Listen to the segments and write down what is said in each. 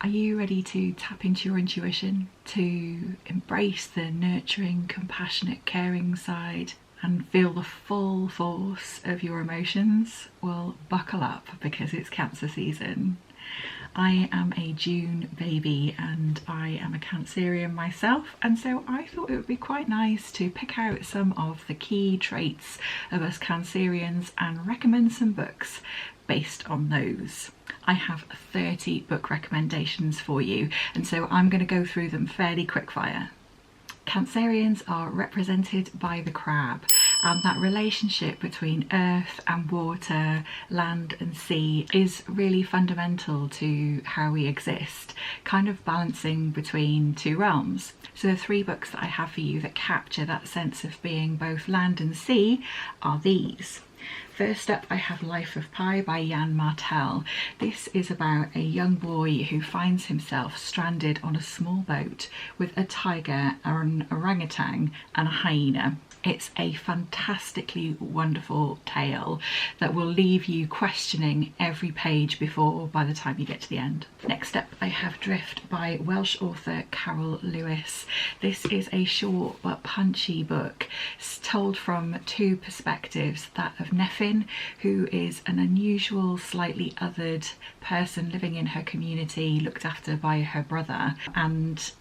Are you ready to tap into your intuition, to embrace the nurturing, compassionate, caring side and feel the full force of your emotions? Well, buckle up because it's Cancer season. I am a June baby and I am a Cancerian myself, and so I thought it would be quite nice to pick out some of the key traits of us Cancerians and recommend some books based on those. I have 30 book recommendations for you, and so I'm going to go through them fairly quickfire. Cancerians are represented by the crab, and that relationship between earth and water, land and sea is really fundamental to how we exist, kind of balancing between two realms. So the 3 books that I have for you that capture that sense of being both land and sea are these. First up, I have Life of Pi by Yann Martel. This is about a young boy who finds himself stranded on a small boat with a tiger, an orangutan and a hyena. It's a fantastically wonderful tale that will leave you questioning every page by the time you get to the end. Next up, I have Drift by Welsh author Caryl Lewis. This is a short but punchy book. It's told from 2 perspectives, that of Neffin, who is an unusual, slightly othered person living in her community, looked after by her brother, and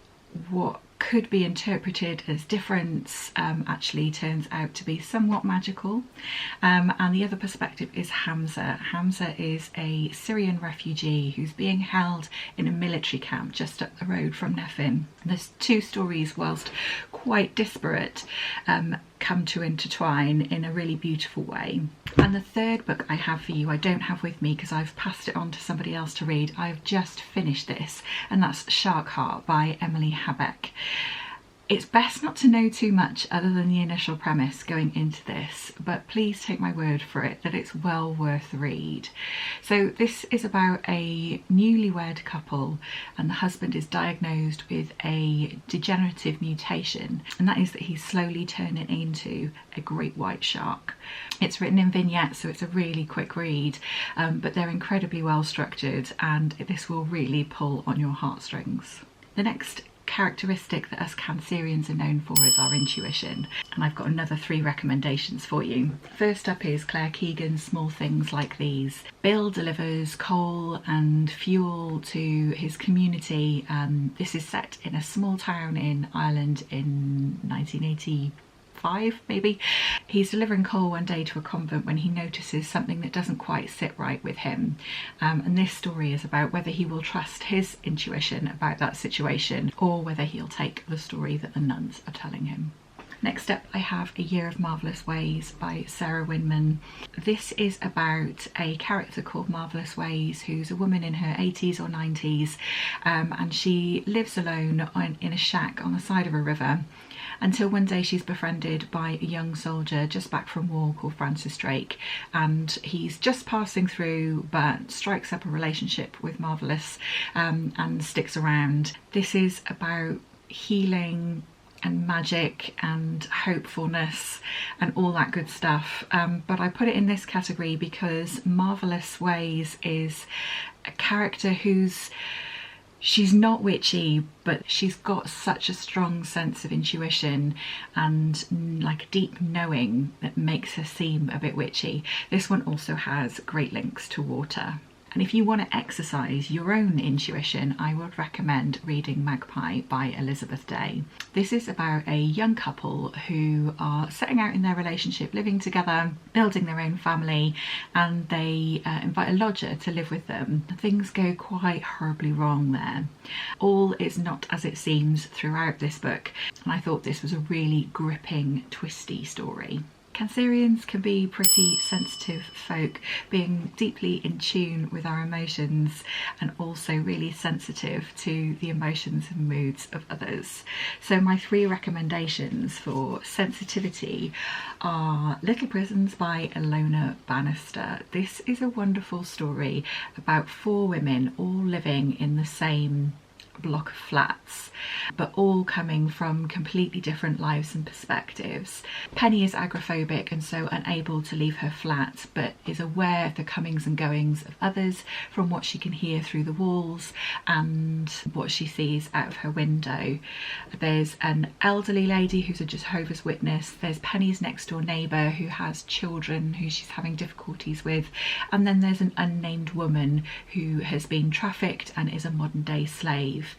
what could be interpreted as difference actually turns out to be somewhat magical. And the other perspective is Hamza. Hamza is a Syrian refugee who's being held in a military camp just up the road from Neffin. There's 2 stories, whilst quite disparate, come to intertwine in a really beautiful way. And the 3rd book I have for you, I don't have with me because I've passed it on to somebody else to read. I've just finished this, and that's Shark Heart by Emily Habeck. It's best not to know too much other than the initial premise going into this, but please take my word for it that it's well worth the read. So this is about a newlywed couple, and the husband is diagnosed with a degenerative mutation, and that is that he's slowly turning into a great white shark. It's written in vignettes, so it's a really quick read, but they're incredibly well structured, and this will really pull on your heartstrings. The next characteristic that us Cancerians are known for is our intuition, and I've got another 3 recommendations for you. First up is Claire Keegan's Small Things Like These. Bill delivers coal and fuel to his community. This is set in a small town in Ireland in 1985 maybe. He's delivering coal one day to a convent when he notices something that doesn't quite sit right with him, and this story is about whether he will trust his intuition about that situation or whether he'll take the story that the nuns are telling him. Next up, I have A Year of Marvellous Ways by Sarah Winman. This is about a character called Marvellous Ways, who's a woman in her 80s or 90s, and she lives alone in a shack on the side of a river until one day she's befriended by a young soldier just back from war called Francis Drake, and he's just passing through but strikes up a relationship with Marvellous and sticks around. This is about healing and magic and hopefulness and all that good stuff, but I put it in this category because Marvellous Ways is a character she's not witchy, but she's got such a strong sense of intuition and like a deep knowing that makes her seem a bit witchy. This one also has great links to water. And if you want to exercise your own intuition, I would recommend reading Magpie by Elizabeth Day. This is about a young couple who are setting out in their relationship, living together, building their own family, and they invite a lodger to live with them. Things go quite horribly wrong there. All is not as it seems throughout this book, and I thought this was a really gripping, twisty story. Cancerians can be pretty sensitive folk, being deeply in tune with our emotions and also really sensitive to the emotions and moods of others. So my 3 recommendations for sensitivity are Little Prisons by Ilona Bannister. This is a wonderful story about 4 women all living in the same block of flats, but all coming from completely different lives and perspectives. Penny is agoraphobic and so unable to leave her flat, but is aware of the comings and goings of others from what she can hear through the walls and what she sees out of her window. There's an elderly lady who's a Jehovah's Witness, there's Penny's next door neighbour who has children who she's having difficulties with, and then there's an unnamed woman who has been trafficked and is a modern day slave.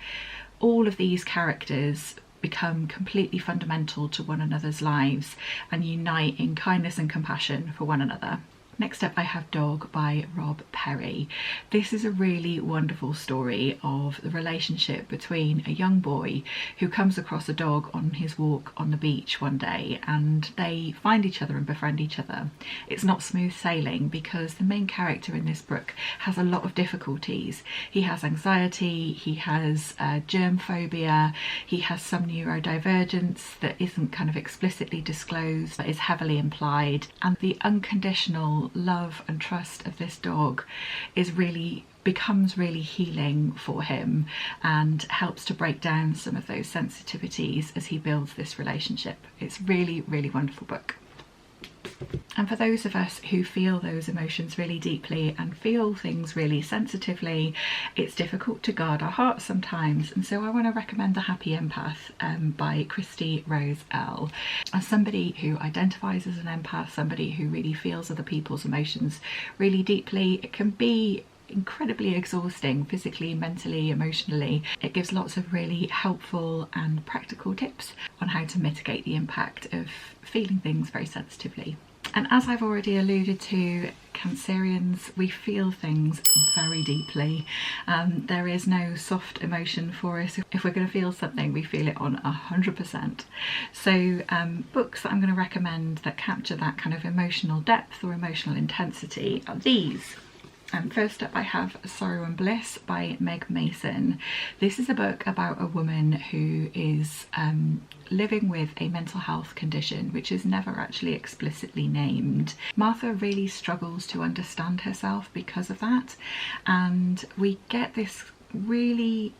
All of these characters become completely fundamental to one another's lives and unite in kindness and compassion for one another. Next up I have Dog by Rob Perry. This is a really wonderful story of the relationship between a young boy who comes across a dog on his walk on the beach one day, and they find each other and befriend each other. It's not smooth sailing because the main character in this book has a lot of difficulties. He has anxiety, he has germ phobia, he has some neurodivergence that isn't kind of explicitly disclosed but is heavily implied, and the unconditional love and trust of this dog becomes really healing for him and helps to break down some of those sensitivities as he builds this relationship. It's really, really wonderful book. And for those of us who feel those emotions really deeply and feel things really sensitively, it's difficult to guard our hearts sometimes, and so I want to recommend The Happy Empath by Christy Rose Elle. As somebody who identifies as an empath, somebody who really feels other people's emotions really deeply, it can be incredibly exhausting physically, mentally, emotionally. It gives lots of really helpful and practical tips on how to mitigate the impact of feeling things very sensitively. And as I've already alluded to, Cancerians, we feel things very deeply. There is no soft emotion for us. If we're going to feel something, we feel it on 100%. So books that I'm going to recommend that capture that kind of emotional depth or emotional intensity are these. First up I have Sorrow and Bliss by Meg Mason. This is a book about a woman who is living with a mental health condition which is never actually explicitly named. Martha really struggles to understand herself because of that, and we get this really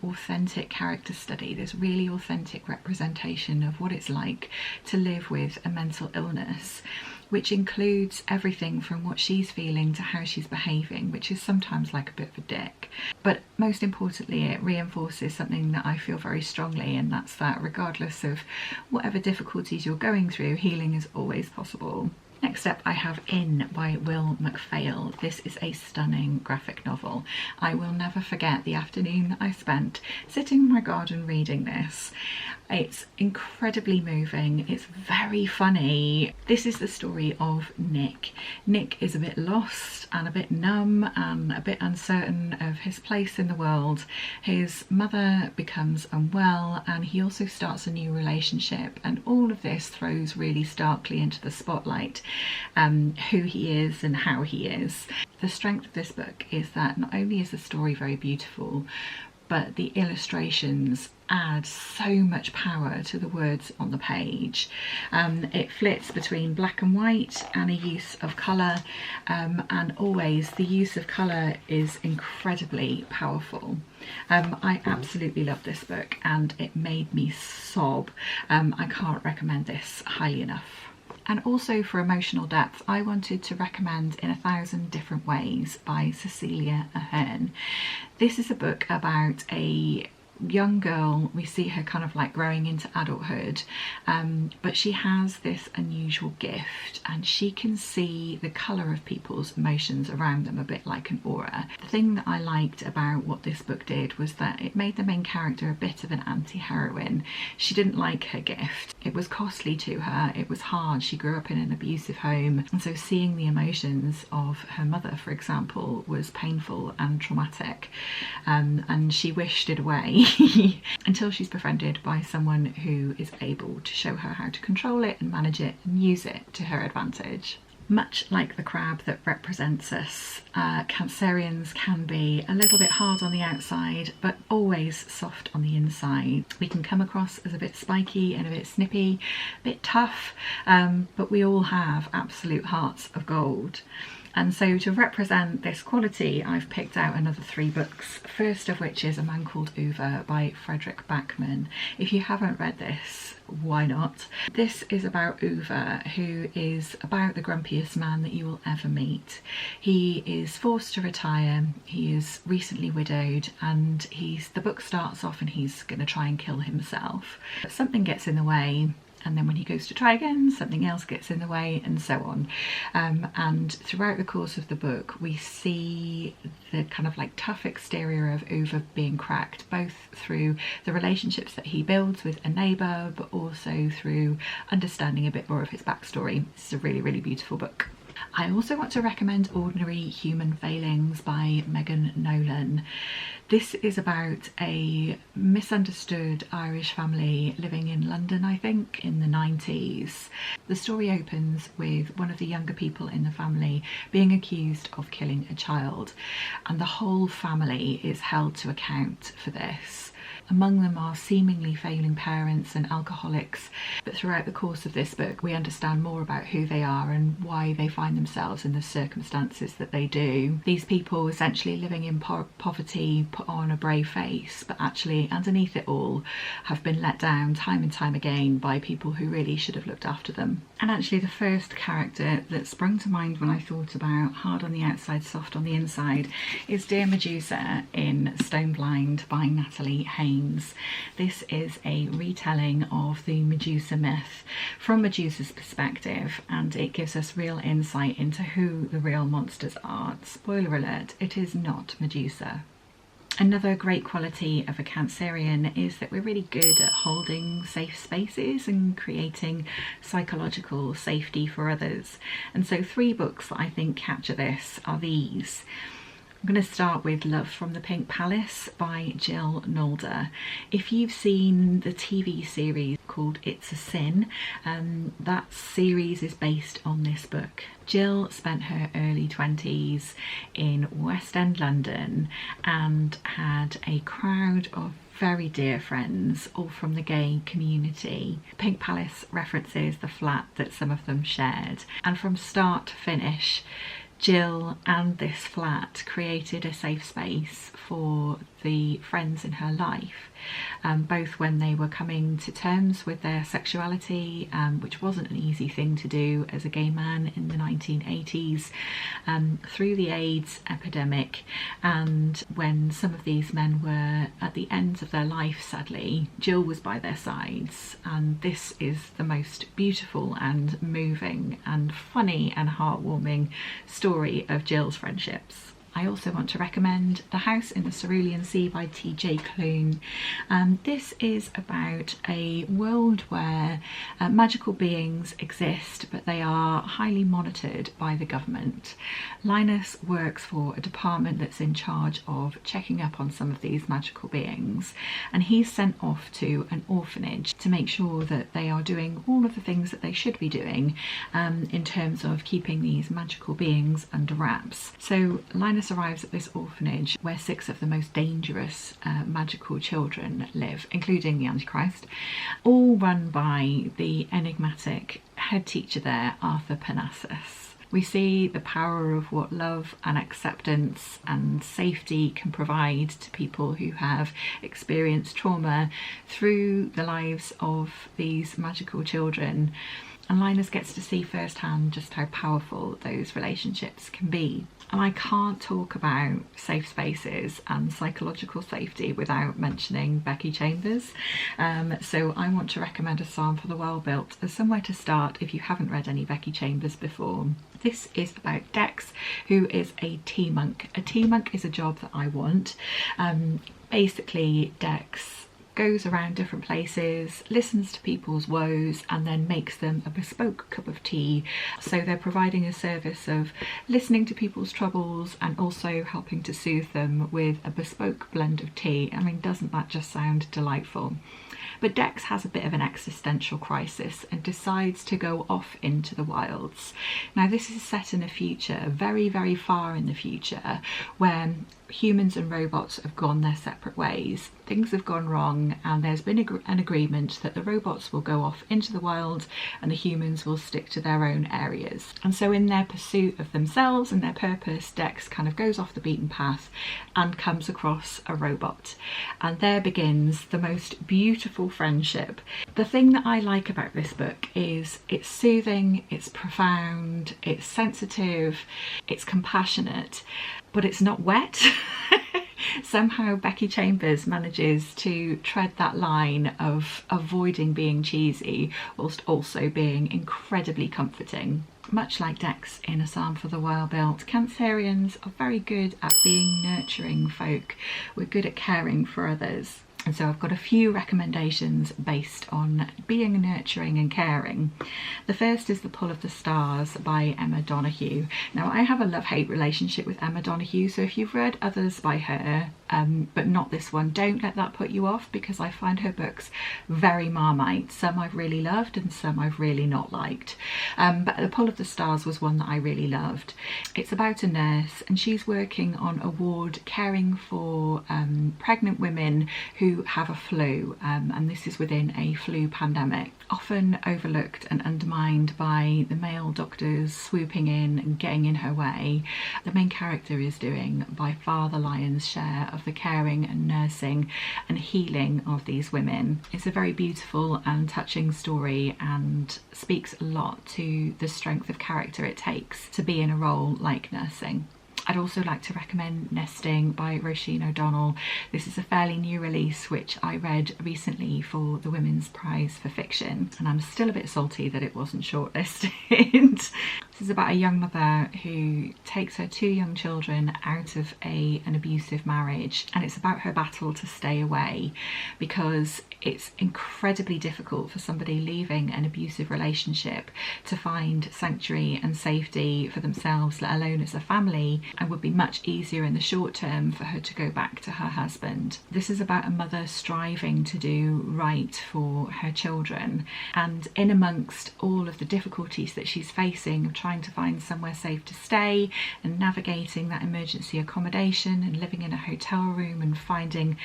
authentic character study, this really authentic representation of what it's like to live with a mental illness, which includes everything from what she's feeling to how she's behaving, which is sometimes like a bit of a dick. But most importantly, it reinforces something that I feel very strongly, and that's that regardless of whatever difficulties you're going through, healing is always possible. Next up I have In by Will McPhail. This is a stunning graphic novel. I will never forget the afternoon I spent sitting in my garden reading this. It's incredibly moving, it's very funny. This is the story of Nick. Nick is a bit lost and a bit numb and a bit uncertain of his place in the world. His mother becomes unwell and he also starts a new relationship, and all of this throws really starkly into the spotlight who he is and how he is. The strength of this book is that not only is the story very beautiful, but the illustrations add so much power to the words on the page. It flits between black and white and a use of colour, and always the use of colour is incredibly powerful. I absolutely love this book and it made me sob. I can't recommend this highly enough. And also for emotional depth, I wanted to recommend In 1,000 Different Ways by Celia Ahern. This is a book about a young girl. We see her kind of like growing into adulthood, but she has this unusual gift and she can see the colour of people's emotions around them a bit like an aura. The thing that I liked about what this book did was that it made the main character a bit of an anti-heroine. She didn't like her gift. It was costly to her, it was hard, she grew up in an abusive home, and so seeing the emotions of her mother, for example, was painful and traumatic, and she wished it away until she's befriended by someone who is able to show her how to control it and manage it and use it to her advantage. Much like the crab that represents us, Cancerians can be a little bit hard on the outside but always soft on the inside. We can come across as a bit spiky and a bit snippy, a bit tough, but we all have absolute hearts of gold. And so to represent this quality, I've picked out another 3 books, first of which is A Man Called Uva by Frederik Backman. If you haven't read this, why not? This is about Uva, who is about the grumpiest man that you will ever meet. He is forced to retire, he is recently widowed, and the book starts off and he's going to try and kill himself. But something gets in the way, and then when he goes to try again, something else gets in the way, and so on. And throughout the course of the book, we see the kind of like tough exterior of Uva being cracked, both through the relationships that he builds with a neighbour, but also through understanding a bit more of his backstory. It's a really, really beautiful book. I also want to recommend Ordinary Human Failings by Megan Nolan. This is about a misunderstood Irish family living in London, I think, in the 90s. The story opens with one of the younger people in the family being accused of killing a child, and the whole family is held to account for this. Among them are seemingly failing parents and alcoholics, but throughout the course of this book we understand more about who they are and why they find themselves in the circumstances that they do. These people, essentially living in poverty, put on a brave face, but actually underneath it all have been let down time and time again by people who really should have looked after them. And actually the first character that sprung to mind when I thought about hard on the outside, soft on the inside is Dear Medusa in Stoneblind by Natalie, Haynes. This is a retelling of the Medusa myth from Medusa's perspective, and it gives us real insight into who the real monsters are. Spoiler alert, it is not Medusa. Another great quality of a Cancerian is that we're really good at holding safe spaces and creating psychological safety for others. And so 3 books that I think capture this are these. I'm going to start with Love from the Pink Palace by Jill Nalder. If you've seen the TV series called It's a Sin, that series is based on this book. Jill spent her early 20s in West End London and had a crowd of very dear friends, all from the gay community. Pink Palace references the flat that some of them shared, and from start to finish, Jill and this flat created a safe space for the friends in her life, both when they were coming to terms with their sexuality, which wasn't an easy thing to do as a gay man in the 1980s, through the AIDS epidemic, and when some of these men were at the end of their life, sadly, Jill was by their sides. And this is the most beautiful and moving and funny and heartwarming story of Jill's friendships. I also want to recommend The House in the Cerulean Sea by T.J. Klune. This is about a world where magical beings exist, but they are highly monitored by the government. Linus works for a department that's in charge of checking up on some of these magical beings, and he's sent off to an orphanage to make sure that they are doing all of the things that they should be doing in terms of keeping these magical beings under wraps. So Linus arrives at this orphanage where 6 of the most dangerous magical children live, including the Antichrist, all run by the enigmatic head teacher there, Arthur Parnassus. We see the power of what love and acceptance and safety can provide to people who have experienced trauma through the lives of these magical children. And Linus gets to see firsthand just how powerful those relationships can be. And I can't talk about safe spaces and psychological safety without mentioning Becky Chambers. So I want to recommend A Psalm for the Well-Built as somewhere to start if you haven't read any Becky Chambers before. This is about Dex, who is a tea monk. A tea monk is a job that I want. Basically, Dex goes around different places, listens to people's woes, and then makes them a bespoke cup of tea. So they're providing a service of listening to people's troubles and also helping to soothe them with a bespoke blend of tea. I mean, doesn't that just sound delightful? But Dex has a bit of an existential crisis and decides to go off into the wilds. Now, this is set in a future, very, very far in the future, where humans and robots have gone their separate ways. Things have gone wrong, and there's been an agreement that the robots will go off into the wild and the humans will stick to their own areas. And so in their pursuit of themselves and their purpose, Dex kind of goes off the beaten path and comes across a robot. And there begins the most beautiful friendship. The thing that I like about this book is it's soothing, it's profound, it's sensitive, it's compassionate, but it's not wet. Somehow Becky Chambers manages to tread that line of avoiding being cheesy whilst also being incredibly comforting. Much like Dex in A Psalm for the Well-Built, Cancerians are very good at being nurturing folk. We're good at caring for others. And so I've got a few recommendations based on being nurturing and caring. The first is The Pull of the Stars by Emma Donoghue. Now, I have a love-hate relationship with Emma Donoghue, so if you've read others by her, but not this one, don't let that put you off, because I find her books very Marmite. Some I've really loved and some I've really not liked. But The Pull of the Stars was one that I really loved. It's about a nurse, and she's working on a ward caring for pregnant women who have a flu, and this is within a flu pandemic, often overlooked and undermined by the male doctors swooping in and getting in her way. The main character is doing by far the lion's share of the caring and nursing and healing of these women. It's a very beautiful and touching story and speaks a lot to the strength of character it takes to be in a role like nursing. I'd also like to recommend Nesting by Roisin O'Donnell. This is a fairly new release which I read recently for the Women's Prize for Fiction, and I'm still a bit salty that it wasn't shortlisted. This is about a young mother who takes her 2 young children out of an abusive marriage, and it's about her battle to stay away, because it's incredibly difficult for somebody leaving an abusive relationship to find sanctuary and safety for themselves, let alone as a family, and would be much easier in the short term for her to go back to her husband. This is about a mother striving to do right for her children, and in amongst all of the difficulties that she's facing of trying to find somewhere safe to stay and navigating that emergency accommodation and living in a hotel room and finding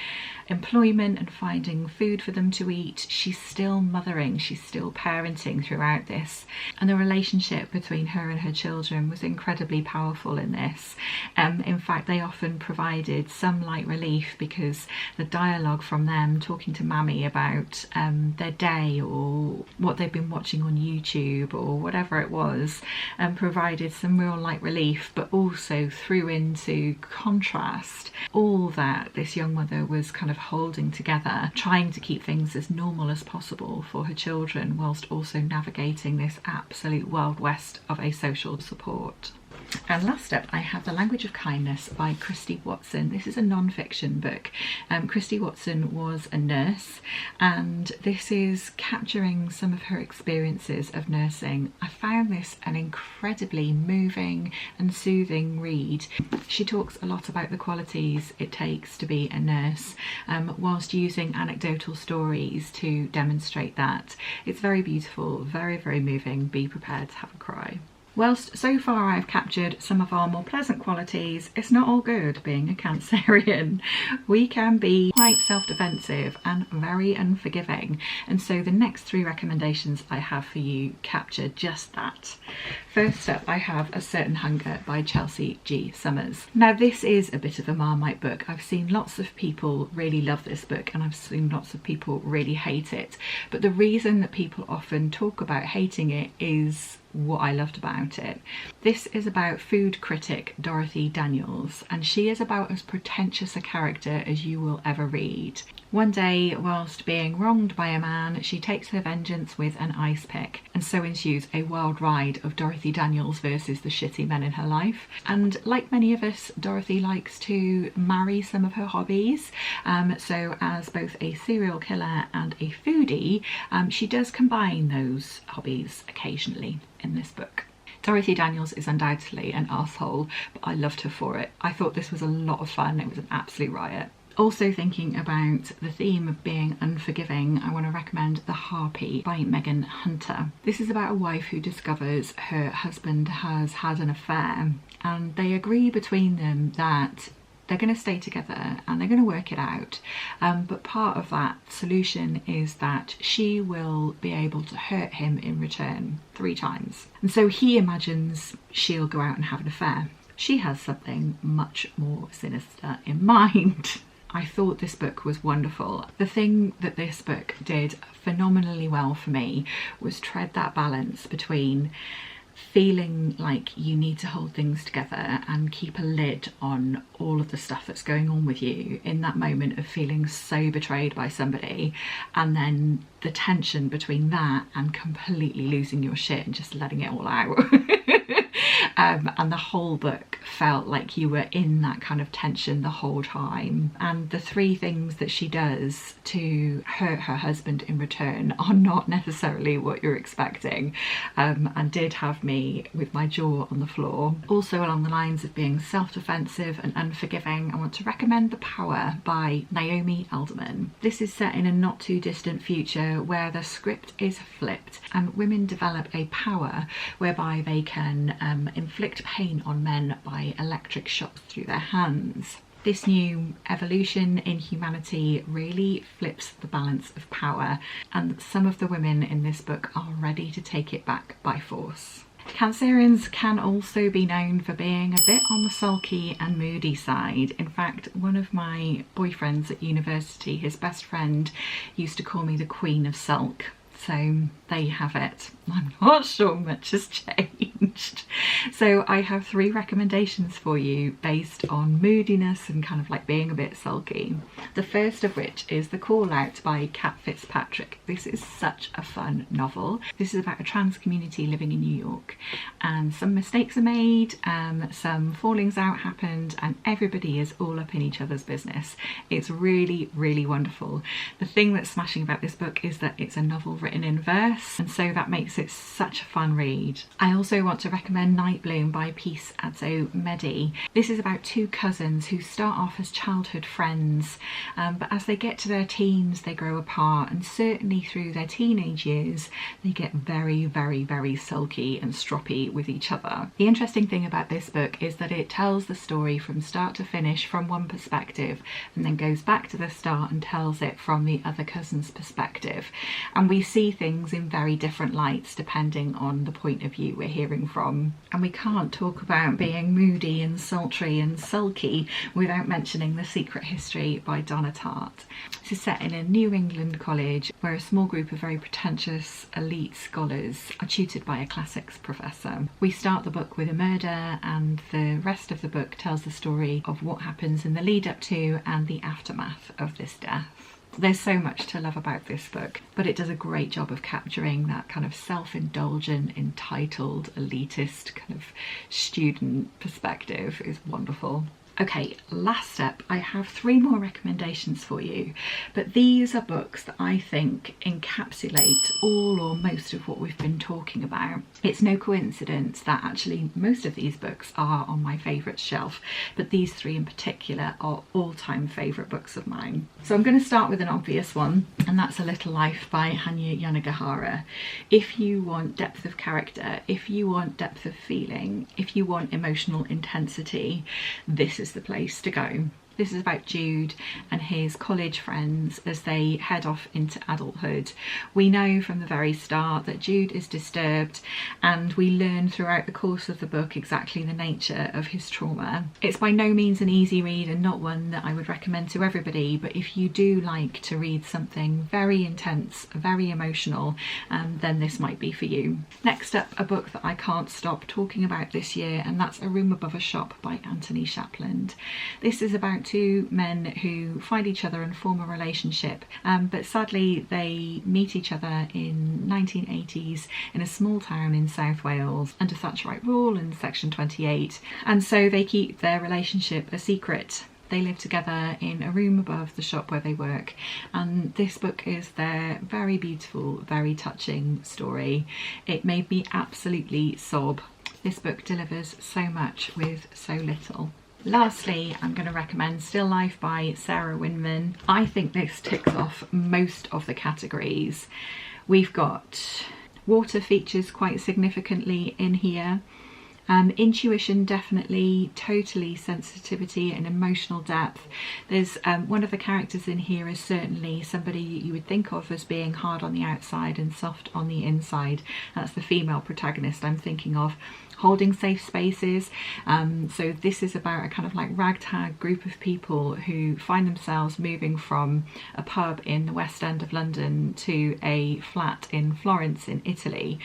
employment and finding food for them to eat, she's still mothering, she's still parenting throughout this. And the relationship between her and her children was incredibly powerful in this. In fact, they often provided some light relief, because the dialogue from them talking to Mammy about their day or what they've been watching on YouTube or whatever it was, provided some real light relief, but also threw into contrast all that this young mother was kind of holding together, trying to keep things as normal as possible for her children whilst also navigating this absolute wild west of a social support. And last up, I have The Language of Kindness by Christy Watson. This is a non-fiction book. Christy Watson was a nurse, and this is capturing some of her experiences of nursing. I found this an incredibly moving and soothing read. She talks a lot about the qualities it takes to be a nurse, whilst using anecdotal stories to demonstrate that. It's very beautiful, very, very moving. Be prepared to have a cry. Whilst so far I've captured some of our more pleasant qualities, it's not all good being a Cancerian. We can be quite self-defensive and very unforgiving, and so the next 3 recommendations I have for you capture just that. First up, I have A Certain Hunger by Chelsea G. Summers. Now, this is a bit of a Marmite book. I've seen lots of people really love this book, and I've seen lots of people really hate it, but the reason that people often talk about hating it is what I loved about it. This is about food critic Dorothy Daniels, and she is about as pretentious a character as you will ever read. One day, whilst being wronged by a man, she takes her vengeance with an ice pick, and so ensues a wild ride of Dorothy Daniels versus the shitty men in her life. And like many of us, Dorothy likes to marry some of her hobbies, so as both a serial killer and a foodie, she does combine those hobbies occasionally in this book. Dorothy Daniels is undoubtedly an arsehole, but I loved her for it. I thought this was a lot of fun. It was an absolute riot. Also thinking about the theme of being unforgiving, I want to recommend The Harpy by Megan Hunter. This is about a wife who discovers her husband has had an affair, and they agree between them that they're going to stay together and they're going to work it out, but part of that solution is that she will be able to hurt him in return 3 times. And so he imagines she'll go out and have an affair. She has something much more sinister in mind. I thought this book was wonderful. The thing that this book did phenomenally well for me was tread that balance between feeling like you need to hold things together and keep a lid on all of the stuff that's going on with you in that moment of feeling so betrayed by somebody, and then the tension between that and completely losing your shit and just letting it all out. And the whole book felt like you were in that kind of tension the whole time. And the 3 things that she does to hurt her husband in return are not necessarily what you're expecting, and did have me with my jaw on the floor. Also along the lines of being self-defensive and unforgiving, I want to recommend The Power by Naomi Alderman. This is set in a not too distant future where the script is flipped and women develop a power whereby they can inflict pain on men by electric shocks through their hands. This new evolution in humanity really flips the balance of power, and some of the women in this book are ready to take it back by force. Cancerians can also be known for being a bit on the sulky and moody side. In fact, one of my boyfriends at university, his best friend, used to call me the Queen of Sulk. So there you have it. I'm not sure much has changed. So I have 3 recommendations for you based on moodiness and kind of like being a bit sulky. The first of which is The Call Out by Kat Fitzpatrick. This is such a fun novel. This is about a trans community living in New York, and some mistakes are made, some fallings out happened, and everybody is all up in each other's business. It's really, really wonderful. The thing that's smashing about this book is that it's a novel written in verse, and so that makes it such a fun read. I also want to recommend Night Bloom by Peace Adzo Medi. This is about 2 cousins who start off as childhood friends, but as they get to their teens they grow apart, and certainly through their teenage years they get very, very, very sulky and stroppy with each other. The interesting thing about this book is that it tells the story from start to finish from one perspective, and then goes back to the start and tells it from the other cousin's perspective, and we see things in very different lights depending on the point of view we're hearing from. And we can't talk about being moody and sultry and sulky without mentioning The Secret History by Donna Tartt. This is set in a New England college where a small group of very pretentious elite scholars are tutored by a classics professor. We start the book with a murder, and the rest of the book tells the story of what happens in the lead up to and the aftermath of this death. There's so much to love about this book, but it does a great job of capturing that kind of self-indulgent, entitled, elitist kind of student perspective. It's wonderful. Okay, last up, I have 3 more recommendations for you, but these are books that I think encapsulate all or most of what we've been talking about. It's no coincidence that actually most of these books are on my favourite shelf, but these 3 in particular are all-time favourite books of mine. So I'm going to start with an obvious one, and that's A Little Life by Hanya Yanagihara. If you want depth of character, if you want depth of feeling, if you want emotional intensity, this is the place to go. This is about Jude and his college friends as they head off into adulthood. We know from the very start that Jude is disturbed, and we learn throughout the course of the book exactly the nature of his trauma. It's by no means an easy read and not one that I would recommend to everybody, but if you do like to read something very intense, very emotional, then this might be for you. Next up, a book that I can't stop talking about this year, and that's A Room Above a Shop by Anthony Shapland. This is about 2 men who find each other and form a relationship, but sadly they meet each other in 1980s in a small town in South Wales under Thatcherite rule and Section 28, and so they keep their relationship a secret. They live together in a room above the shop where they work, and this book is their very beautiful, very touching story. It made me absolutely sob. This book delivers so much with so little. Lastly, I'm going to recommend Still Life by Sarah Winman. I think this ticks off most of the categories. We've got water features quite significantly in here. Intuition, definitely, totally sensitivity and emotional depth. There's one of the characters in here is certainly somebody you would think of as being hard on the outside and soft on the inside. That's the female protagonist I'm thinking of. Holding safe spaces. So this is about a kind of like ragtag group of people who find themselves moving from a pub in the West End of London to a flat in Florence in Italy,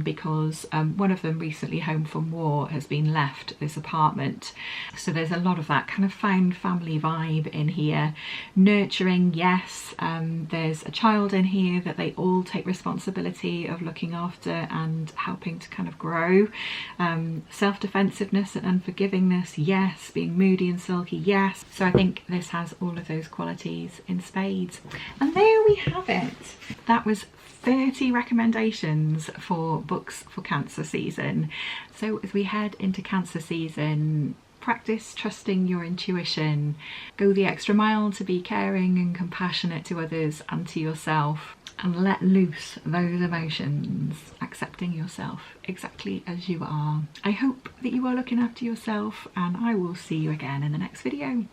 because one of them, recently home from war, has been left this apartment. So there's a lot of that kind of found family vibe in here. Nurturing, yes. There's a child in here that they all take responsibility of looking after and helping to kind of grow. Self-defensiveness and unforgivingness, yes. Being moody and sulky, yes. So I think this has all of those qualities in spades. And there we have it. That was 30 recommendations for books for Cancer season. So as we head into Cancer season, practice trusting your intuition. Go the extra mile to be caring and compassionate to others and to yourself. And let loose those emotions, accepting yourself exactly as you are. I hope that you are looking after yourself, and I will see you again in the next video.